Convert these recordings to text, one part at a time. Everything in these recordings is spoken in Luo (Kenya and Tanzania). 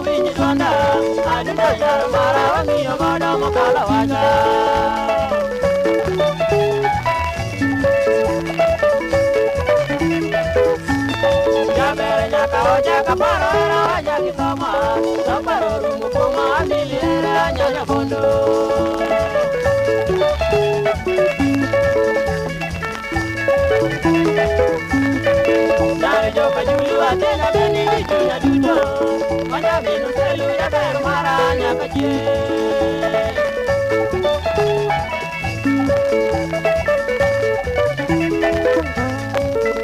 winyi donda aduno yar mara wangiyo godo mokala waga jabere nyaka oja kaparo era waja kitoma saparo rumu kuma amili era nyanya bondo joka julu atena beni juya duto manya minu selu ya ber maranya kaje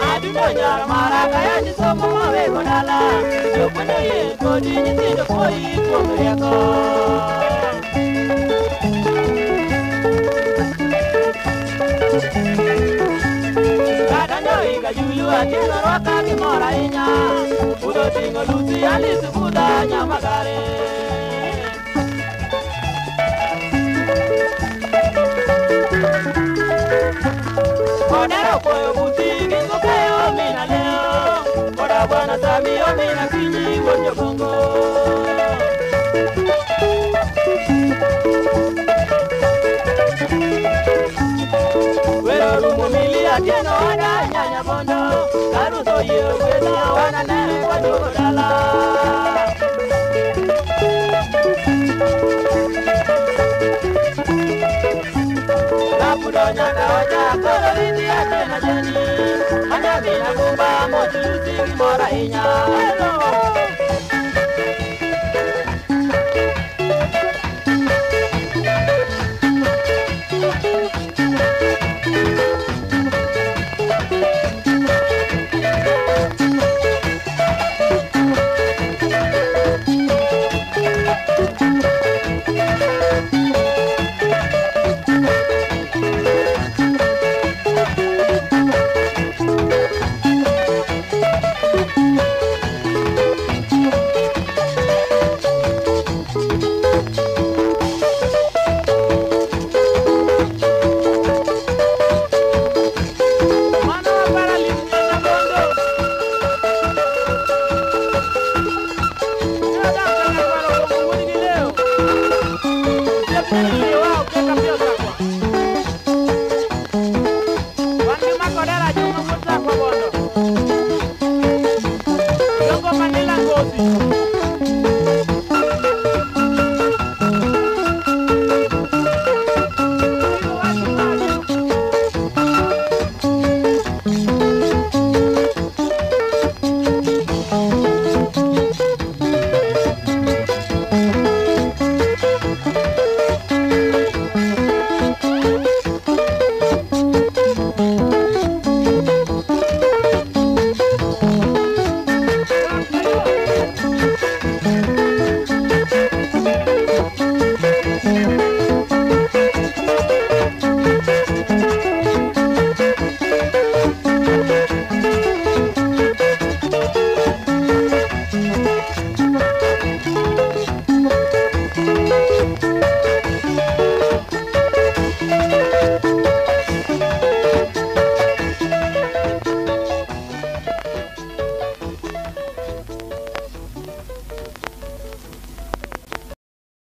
aduno nyar mara kaya ni somo mawe kodala jokono ye kodi ni tindo koi komreko julu atena roka kimora inya udo tingo luti alisu buda nyamagare kodero koyo buti kingo kayo mina leo koda bwana sami o mina kinyi wonjo bongo Tieno ada nyanya bondo karu so ye weda wana nere badala la pudonya kawaja koro liti atena jeni anya mina kumba moju sigi mora inya